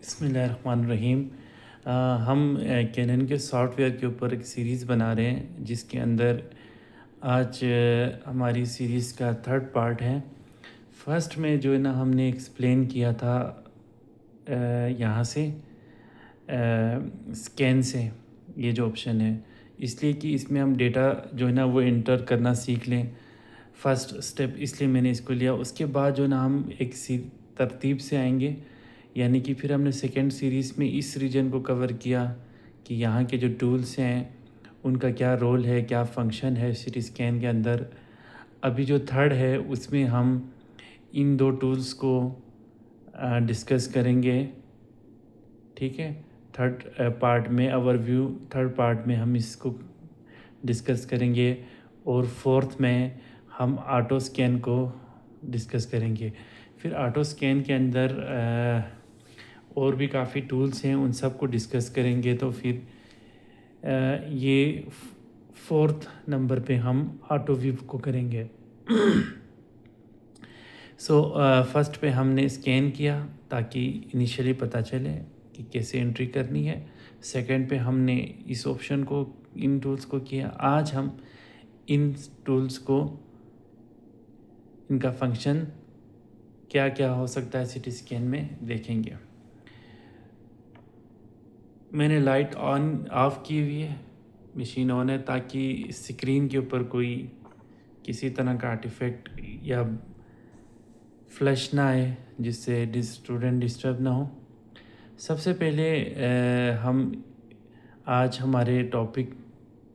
बिस्मिल्लाहिर्रहमानिर्रहीम। हम कैनन के सॉफ्टवेयर के ऊपर एक सीरीज़ बना रहे हैं जिसके अंदर आज हमारी सीरीज़ का थर्ड पार्ट है। फर्स्ट में जो है ना हमने एक्सप्लेन किया था यहाँ से स्कैन से ये जो ऑप्शन है, इसलिए कि इसमें हम डेटा जो है ना वो इंटर करना सीख लें। फर्स्ट स्टेप इसलिए मैंने इसको लिया। उसके बाद जो है ना हम एक सी तरतीब से आएंगे, यानी कि फिर हमने सेकेंड सीरीज़ में इस रीजन को कवर किया कि यहाँ के जो टूल्स हैं उनका क्या रोल है, क्या फंक्शन है सिटी स्कैन के अंदर। अभी जो थर्ड है उसमें हम इन दो टूल्स को डिस्कस करेंगे। ठीक है, थर्ड पार्ट में ओवरव्यू, थर्ड पार्ट में हम इसको डिस्कस करेंगे और फोर्थ में हम ऑटो स्कैन को डिस्कस करेंगे। फिर ऑटो स्कैन के अंदर और भी काफ़ी टूल्स हैं, उन सब को डिस्कस करेंगे। तो फिर ये फोर्थ नंबर पे हम ऑटो व्यू को करेंगे। सो फर्स्ट पे हमने स्कैन किया ताकि इनिशियली पता चले कि कैसे एंट्री करनी है। सेकंड पे हमने इस ऑप्शन को, इन टूल्स को किया। आज हम इन टूल्स को, इनका फंक्शन क्या क्या हो सकता है सिटी स्कैन में देखेंगे। मैंने लाइट ऑन ऑफ की हुई है, मशीन ऑन है, ताकि स्क्रीन के ऊपर कोई किसी तरह का आर्टिफैक्ट या फ्लैश ना आए जिससे स्टूडेंट डिस्टर्ब ना हो। सबसे पहले हम आज हमारे टॉपिक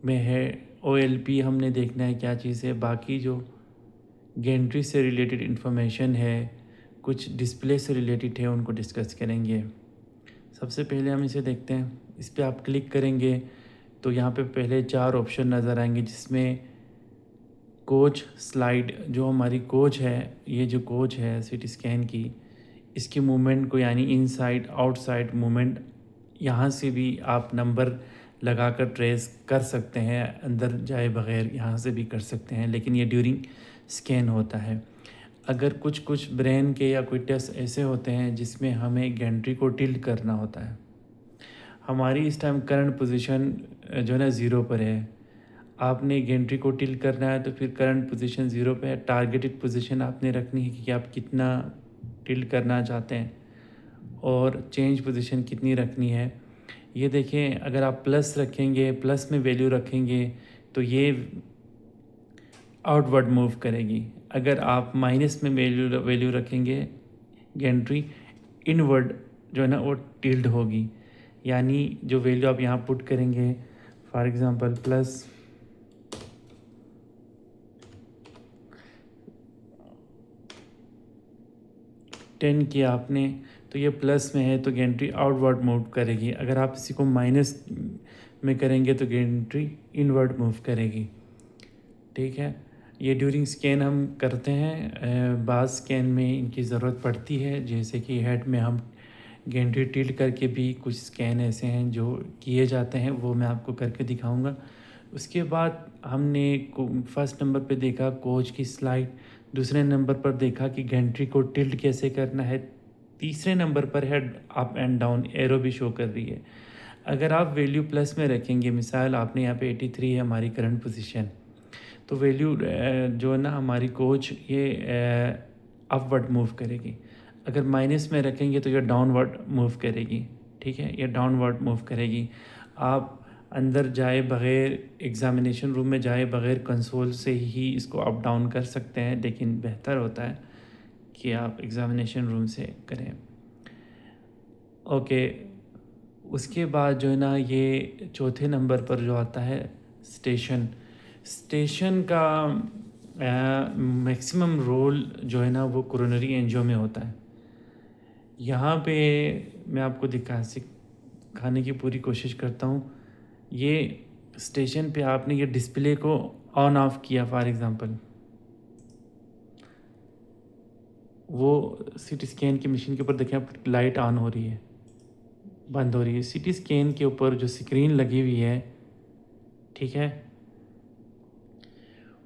में है OLP। हमने देखना है क्या चीज़ है। बाकी जो गेंट्री से रिलेटेड इन्फॉर्मेशन है, कुछ डिस्प्ले से रिलेटेड है, उनको डिस्कस करेंगे। सबसे पहले हम इसे देखते हैं। इस पर आप क्लिक करेंगे तो यहाँ पे पहले 4 ऑप्शन नज़र आएंगे, जिसमें कोच स्लाइड, जो हमारी कोच है, ये जो कोच है सिटी स्कैन की, इसकी मूवमेंट को, यानी इनसाइड आउटसाइड मूवमेंट, यहाँ से भी आप नंबर लगाकर ट्रेस कर सकते हैं, अंदर जाए बगैर यहाँ से भी कर सकते हैं, लेकिन ये ड्यूरिंग स्कैन होता है। अगर कुछ कुछ ब्रेन के या कोई टेस्ट ऐसे होते हैं जिसमें हमें गेंट्री को टिल्ट करना होता है। हमारी इस टाइम करंट पोजीशन जो है ना 0 पर है। आपने गेंट्री को टिल्ट करना है तो फिर करंट पोजीशन 0 पे है। टारगेटेड पोजीशन आपने रखनी है कि आप कितना टिल्ट करना चाहते हैं और चेंज पोजीशन कितनी रखनी है। ये देखें, अगर आप प्लस रखेंगे, प्लस में वैल्यू रखेंगे तो ये आउटवर्ड मूव करेगी। अगर आप माइनस में वैल्यू रखेंगे, गेंट्री इनवर्ड जो है ना वो टिल्ड होगी। यानी जो वैल्यू आप यहाँ पुट करेंगे, फॉर एग्जांपल प्लस 10 किया आपने, तो ये प्लस में है तो गेंट्री आउटवर्ड मूव करेगी। अगर आप इसी को माइनस में करेंगे तो गेंट्री इनवर्ड मूव करेगी। ठीक है, ये ड्यूरिंग स्कैन हम करते हैं। बाज़ स्कैन में इनकी ज़रूरत पड़ती है, जैसे कि हेड में हम गेंट्री टिल्ट करके भी कुछ स्कैन ऐसे हैं जो किए जाते हैं, वो मैं आपको करके दिखाऊंगा। उसके बाद हमने फर्स्ट नंबर पे देखा कोच की स्लाइड, दूसरे नंबर पर देखा कि गेंट्री को टिल्ट कैसे करना है, तीसरे नंबर पर है अप एंड डाउन एरो भी शो कर रही है। अगर आप वैल्यू प्लस में रखेंगे, मिसाल आपने यहाँ पे 83 है हमारी करंट पोजीशन, तो वैल्यू जो है ना हमारी कोच ये अपवर्ड मूव करेगी। अगर माइनस में रखेंगे तो ये डाउनवर्ड मूव करेगी। ठीक है, ये डाउनवर्ड मूव करेगी। आप अंदर जाए बग़ैर, एग्ज़ामिनेशन रूम में जाए बग़ैर कंसोल से ही इसको अप डाउन कर सकते हैं, लेकिन बेहतर होता है कि आप एग्ज़ामिनेशन रूम से करें। ओके, उसके बाद जो है ना ये चौथे नंबर पर जो आता है स्टेशन। स्टेशन का मैक्सिमम रोल जो है ना वो कोरोनरी एंजियो में होता है। यहाँ पे मैं आपको दिखाने की पूरी कोशिश करता हूँ। ये स्टेशन पे आपने ये डिस्प्ले को ऑन ऑफ किया, फॉर एग्ज़ाम्पल वो सीटी स्कैन की मशीन के ऊपर देखें आप, लाइट ऑन हो रही है, बंद हो रही है। सीटी स्कैन के ऊपर जो स्क्रीन लगी हुई है, ठीक है,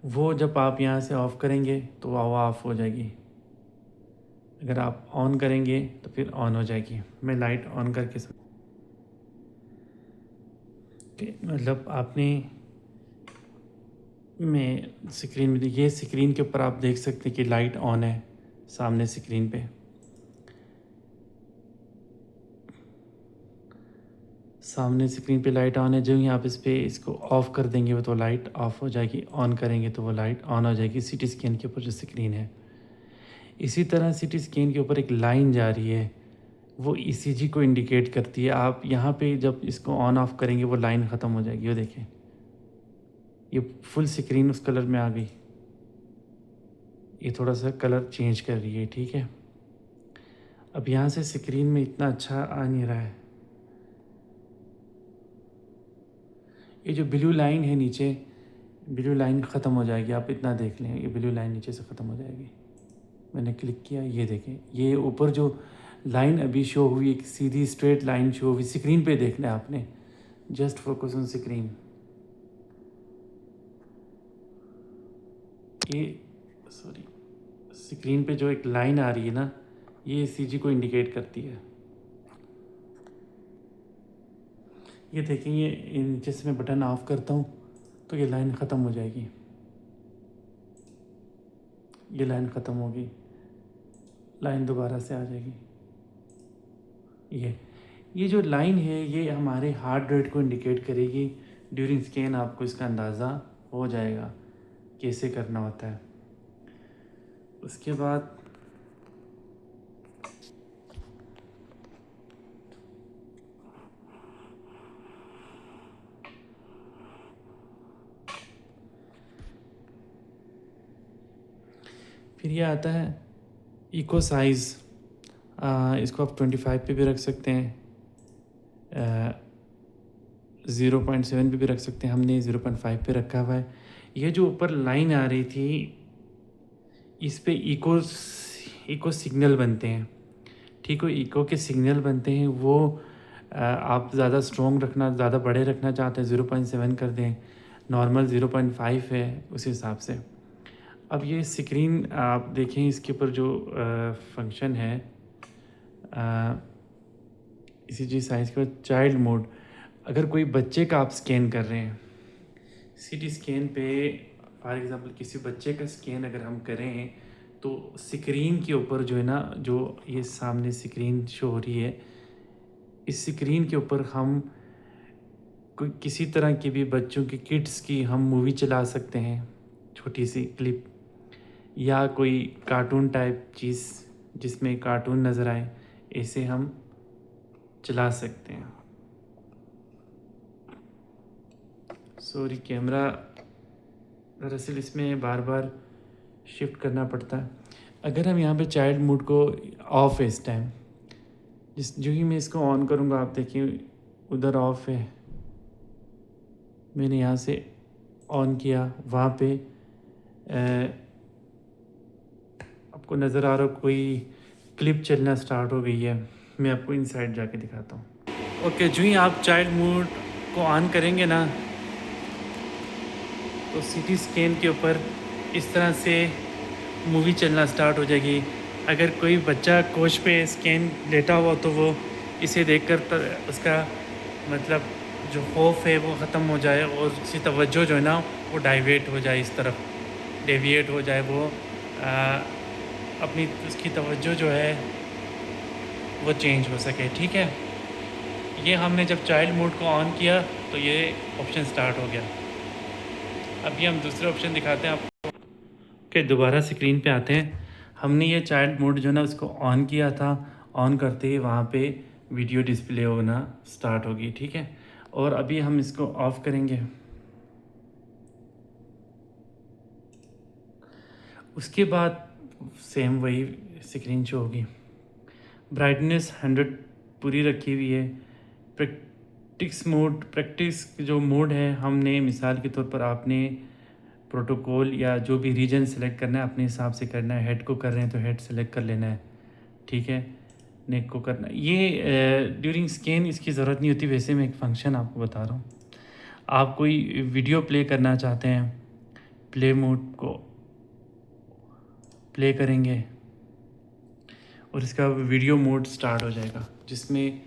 वो जब आप यहाँ से ऑफ़ करेंगे तो वो ऑफ़ हो जाएगी। अगर आप ऑन करेंगे तो फिर ऑन हो जाएगी। मैं लाइट ऑन करके मतलब आपने मैं स्क्रीन में ये स्क्रीन के ऊपर आप देख सकते हैं कि लाइट ऑन है सामने स्क्रीन पे। सामने स्क्रीन पे लाइट ऑन है। जो ही आप इस पर इसको ऑफ़ कर देंगे तो लाइट ऑफ़ हो जाएगी, ऑन करेंगे तो वो लाइट ऑन हो जाएगी सीटी स्कैन के ऊपर जो स्क्रीन है। इसी तरह सीटी स्कैन के ऊपर एक लाइन जा रही है, वो ईसीजी को इंडिकेट करती है। आप यहाँ पे जब इसको ऑन ऑफ करेंगे वो लाइन ख़त्म हो जाएगी। वो देखें, ये फुल स्क्रीन उस कलर में आ गई। ये थोड़ा सा कलर चेंज कर रही है, ठीक है। अब यहाँ से स्क्रीन में इतना अच्छा आ नहीं रहा है। ये जो ब्लू लाइन है नीचे, ब्लू लाइन ख़त्म हो जाएगी। आप इतना देख लें, ये ब्लू लाइन नीचे से ख़त्म हो जाएगी। मैंने क्लिक किया, ये देखें, ये ऊपर जो लाइन अभी शो हुई एक सीधी स्ट्रेट लाइन शो हुई। स्क्रीन पे देखना है आपने, जस्ट फोकस ऑन स्क्रीन। ये सॉरी, स्क्रीन पे जो एक लाइन आ रही है ना, ये सीजी को इंडिकेट करती है। ये देखें, ये नीचे से मैं बटन ऑफ करता हूँ तो ये लाइन ख़त्म हो जाएगी। ये लाइन ख़त्म होगी, लाइन दोबारा से आ जाएगी। ये जो लाइन है ये हमारे हार्ट रेट को इंडिकेट करेगी। ड्यूरिंग स्कैन आपको इसका अंदाज़ा हो जाएगा कैसे करना होता है। उसके बाद फिर ये आता है इको साइज़। इसको आप 25 पे भी रख सकते हैं, 0.7 पे भी रख सकते हैं। हमने 0.5 पे रखा हुआ है। ये जो ऊपर लाइन आ रही थी, इस पे इको सिग्नल बनते हैं, ठीक हो। इको के सिग्नल बनते हैं वो आप ज़्यादा स्ट्रॉन्ग रखना, ज़्यादा बड़े रखना चाहते हैं 0.7 कर दें। नॉर्मल 0.5 है उस हिसाब से। अब ये स्क्रीन आप देखें, इसके ऊपर जो फंक्शन है इसी चीज़ साइज़ के बाद चाइल्ड मोड। अगर कोई बच्चे का आप स्कैन कर रहे हैं सीटी स्कैन पे, फॉर एग्ज़ाम्पल किसी बच्चे का स्कैन अगर हम करें तो स्क्रीन के ऊपर जो है ना, जो ये सामने स्क्रीन शो हो रही है, इस स्क्रीन के ऊपर हम कोई किसी तरह की भी बच्चों की किड्स की हम मूवी चला सकते हैं, छोटी सी क्लिप या कोई कार्टून टाइप चीज़ जिसमें कार्टून नज़र आए, ऐसे हम चला सकते हैं। सॉरी, कैमरा दरअसल इसमें बार बार शिफ्ट करना पड़ता है। अगर हम यहाँ पे चाइल्ड मोड को ऑफ है इस टाइम, जो ही मैं इसको ऑन करूँगा आप देखिए उधर ऑफ है। मैंने यहाँ से ऑन किया, वहाँ पे आपको नज़र आ रहा हो कोई क्लिप चलना स्टार्ट हो गई है। मैं आपको इनसाइड जाके दिखाता हूँ। ओके, जो ही आप चाइल्ड मोड को ऑन करेंगे ना तो सीटी स्कैन के ऊपर इस तरह से मूवी चलना स्टार्ट हो जाएगी। अगर कोई बच्चा कोच पे स्कैन लेटा हुआ तो वो इसे देखकर उसका मतलब जो खौफ है वो ख़त्म हो जाए और उसकी तवज्जो जो है ना वो डाइवर्ट हो जाए, इस तरफ डेविएट हो जाए, वो अपनी उसकी तवज्जो जो है वो चेंज हो सके, ठीक है। ये हमने जब चाइल्ड मोड को ऑन किया तो ये ऑप्शन स्टार्ट हो गया। अभी हम दूसरे ऑप्शन दिखाते हैं आपको। ओके, दोबारा स्क्रीन पे आते हैं। हमने ये चाइल्ड मोड जो है ना उसको ऑन किया था, ऑन करते ही वहाँ पे वीडियो डिस्प्ले होना स्टार्ट होगी, ठीक है। और अभी हम इसको ऑफ़ करेंगे। उसके बाद सेम वही स्क्रीन शो होगी। ब्राइटनेस 100 पूरी रखी हुई है। प्रैक्टिस जो मोड है, हमने मिसाल के तौर पर आपने प्रोटोकॉल या जो भी रीजन सेलेक्ट करना है अपने हिसाब से करना है। हेड को कर रहे हैं तो हेड सेलेक्ट कर लेना है, ठीक है। नेक को करना, ये ड्यूरिंग स्कैन इसकी ज़रूरत नहीं होती। वैसे मैं एक फ़ंक्शन आपको बता रहा हूँ। आप कोई वीडियो प्ले करना चाहते हैं, प्ले मोड को प्ले करेंगे, और इसका वीडियो मोड स्टार्ट हो जाएगा, जिसमें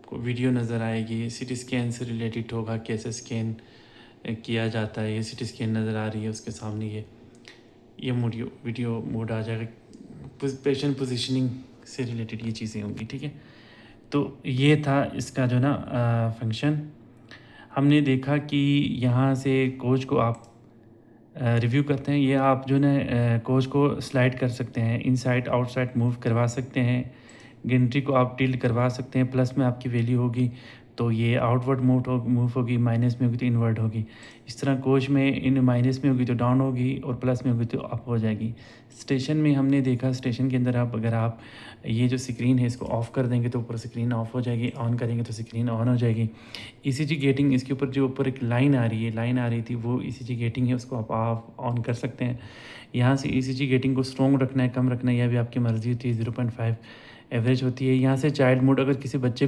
को वीडियो नज़र आएगी, सीटी स्कैन से रिलेटेड होगा, कैसे स्कैन किया जाता है। ये सीटी स्कैन नज़र आ रही है उसके सामने, ये वीडियो मोड आ जाएगा। पेशेंट पोजीशनिंग से रिलेटेड ये चीज़ें होंगी, ठीक है। तो ये था इसका जो ना फंक्शन। हमने देखा कि यहाँ से कोच को आप रिव्यू करते हैं, ये आप जो ना कोच को स्लाइड कर सकते हैं, इनसाइड आउटसाइड मूव करवा सकते हैं, गिनती को आप टिल्ट करवा सकते हैं। प्लस में आपकी वैल्यू होगी तो ये आउटवर्ड मूव होगी, माइनस में होगी तो इनवर्ड होगी। इस तरह कोच में इन माइनस में होगी तो डाउन होगी और प्लस में होगी तो अप हो जाएगी। स्टेशन में हमने देखा, स्टेशन के अंदर अगर आप ये जो स्क्रीन है इसको ऑफ़ कर देंगे तो ऊपर स्क्रीन ऑफ हो जाएगी, ऑन करेंगे तो स्क्रीन ऑन हो जाएगी। ईसीजी गेटिंग, इसके ऊपर जो ऊपर एक लाइन आ रही थी वो ईसीजी गेटिंग है, उसको आप ऑफ ऑन कर सकते हैं। यहाँ से ईसीजी गेटिंग को स्ट्रॉन्ग रखना है, कम रखना है, यह भी आपकी मर्ज़ी होती है। 0.5 एवरेज होती है। यहाँ से चाइल्ड मोड, अगर किसी बच्चे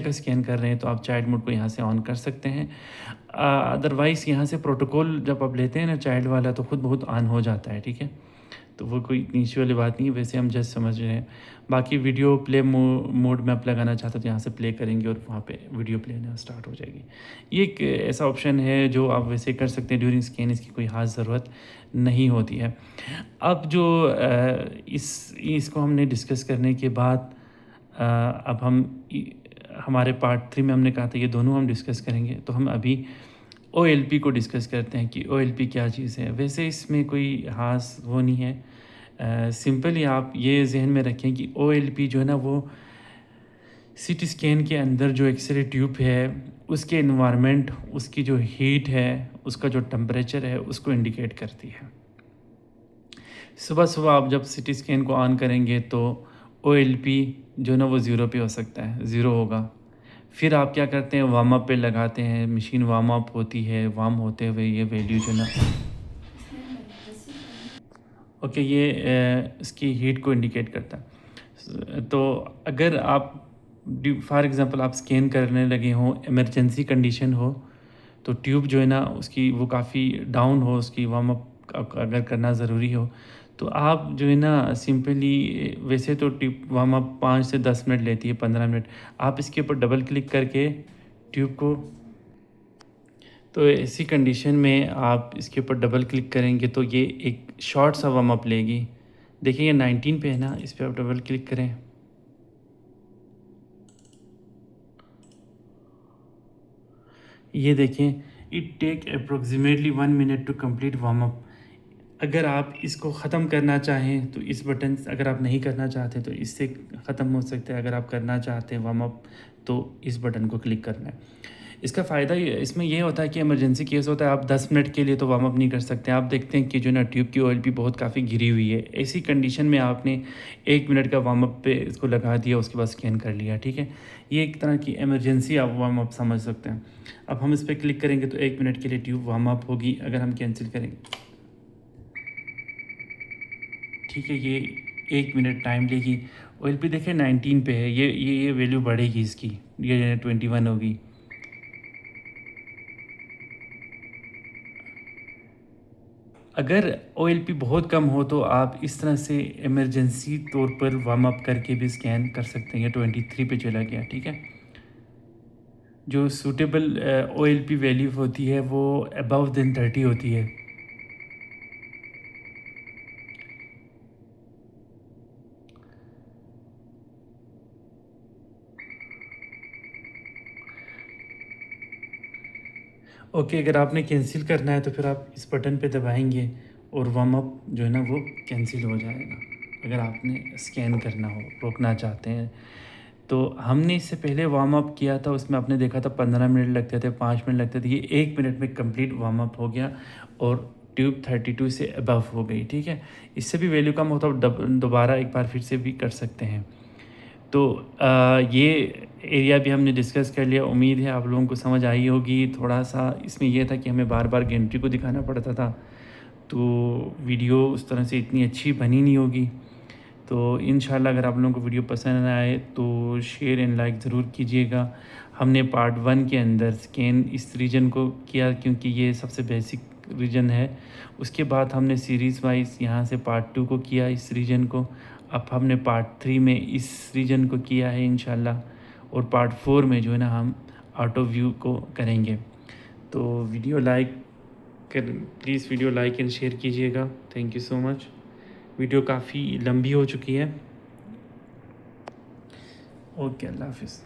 का स्कैन कर रहे हैं तो आप चाइल्ड मोड को यहाँ से ऑन कर सकते हैं। अदरवाइज़ यहाँ से प्रोटोकॉल जब आप लेते हैं ना चाइल्ड वाला तो खुद बहुत ऑन हो जाता है, ठीक है। तो वो कोई इतनी इश्यू वाली बात नहीं है, वैसे हम जस्ट समझ रहे हैं। बाकी वीडियो प्ले मोड में आप लगाना चाहते हो तो यहाँ से प्ले करेंगे और वहाँ पे वीडियो प्ले होना स्टार्ट हो जाएगी। ये एक ऐसा ऑप्शन है जो आप वैसे कर सकते हैं ड्यूरिंग स्कैन, इसकी कोई ख़ास ज़रूरत नहीं होती है। अब जो इसको हमने डिस्कस करने के बाद अब हमारे पार्ट 3 में हमने कहा था ये दोनों हम डिस्कस करेंगे, तो हम अभी OLP को डिस्कस करते हैं कि OLP क्या चीज़ है। वैसे इसमें कोई ख़ास वो नहीं है, सिंपली आप ये जहन में रखें कि OLP जो है ना वो सीटी स्कैन के अंदर जो एक्सरे ट्यूब है उसके एनवायरनमेंट, उसकी जो हीट है, उसका जो टेम्परेचर है उसको इंडिकेट करती है। सुबह सुबह आप जब सीटी स्कैन को ऑन करेंगे तो OLP जो ना वो 0 पे हो सकता है, 0 होगा। फिर आप क्या करते हैं, वार्म अप पे लगाते हैं, मशीन वार्म अप होती है, वार्म होते हुए ये वैल्यू जो ना ओके ये इसकी हीट को इंडिकेट करता है। तो अगर आप फॉर एग्ज़ाम्पल आप स्कैन करने लगे हों, इमरजेंसी कंडीशन हो, तो ट्यूब जो है ना उसकी वो काफ़ी डाउन हो, उसकी वार्म अप अगर करना ज़रूरी हो तो आप जो है ना सिंपली, वैसे तो ट्यूब वार्म अप 5 से 10 मिनट लेती है, 15 मिनट, आप इसके ऊपर डबल क्लिक करके ट्यूब को, तो ऐसी कंडीशन में आप इसके ऊपर डबल क्लिक करेंगे तो ये एक शॉर्ट सा वार्म अप लेगी। देखिए ये 19 पे है ना, इस पर आप डबल क्लिक करें, ये देखें it take approximately 1 minute to complete warm up. अगर आप इसको ख़त्म करना चाहें तो इस बटन, अगर आप नहीं करना चाहते तो इससे ख़त्म हो सकता है। अगर आप करना चाहते हैं वार्म अप तो इस बटन को क्लिक करना है। इसका फ़ायदा इसमें यह होता है कि इमरजेंसी केस होता है, आप 10 मिनट के लिए तो वार्म अप नहीं कर सकते। आप देखते हैं कि जो ना ट्यूब की OLP बहुत काफ़ी गिरी हुई है, ऐसी कंडीशन में आपने 1 मिनट का वार्म अप पे इसको लगा दिया, उसके बाद स्कैन कर लिया, ठीक है। ये एक तरह की इमरजेंसी आप वार्म अप समझ सकते हैं। अब हम इस पर क्लिक करेंगे तो 1 मिनट के लिए ट्यूब वार्म अप होगी। अगर हम कैंसिल करेंगे, ठीक है, ये 1 मिनट टाइम लेगी। OLP देखें 19 पे है, ये वैल्यू बढ़ेगी इसकी, ये 21 होगी। अगर OLP बहुत कम हो तो आप इस तरह से इमरजेंसी तौर पर वार्म अप करके भी स्कैन कर सकते हैं। ये 23 पे चला गया, ठीक है। जो सूटेबल OLP वैल्यू होती है वो अबव देन 30 होती है। ओके, अगर आपने कैंसिल करना है तो फिर आप इस बटन पे दबाएंगे और वार्म अप जो है ना वो कैंसिल हो जाएगा। अगर आपने स्कैन करना हो, रोकना चाहते हैं तो हमने इससे पहले वार्म अप किया था, उसमें आपने देखा था 15 मिनट लगते थे, 5 मिनट लगते थे। ये 1 मिनट में कंप्लीट वार्म अप हो गया और ट्यूब 32 से अबव हो गई, ठीक है। इससे भी वैल्यू कम होता है दोबारा एक बार फिर से भी कर सकते हैं। तो ये एरिया भी हमने डिस्कस कर लिया। उम्मीद है आप लोगों को समझ आई होगी। थोड़ा सा इसमें यह था कि हमें बार बार गेंट्री को दिखाना पड़ता था, तो वीडियो उस तरह से इतनी अच्छी बनी नहीं होगी। तो इंशाल्लाह अगर आप लोगों को वीडियो पसंद आए तो शेयर एंड लाइक ज़रूर कीजिएगा। हमने पार्ट 1 के अंदर स्कैन इस रीजन को किया क्योंकि ये सबसे बेसिक रीजन है। उसके बाद हमने सीरीज़ वाइज यहाँ से पार्ट 2 को किया इस रीजन को। अब हमने पार्ट 3 में इस रीजन को किया है इंशाल्लाह, और पार्ट 4 में जो है ना हम आउट ऑफ व्यू को करेंगे। तो वीडियो लाइक कर, please video like and share कीजिएगा। Thank you so much. Video काफ़ी लंबी हो चुकी है। ओके, अल्लाह हाफिज़।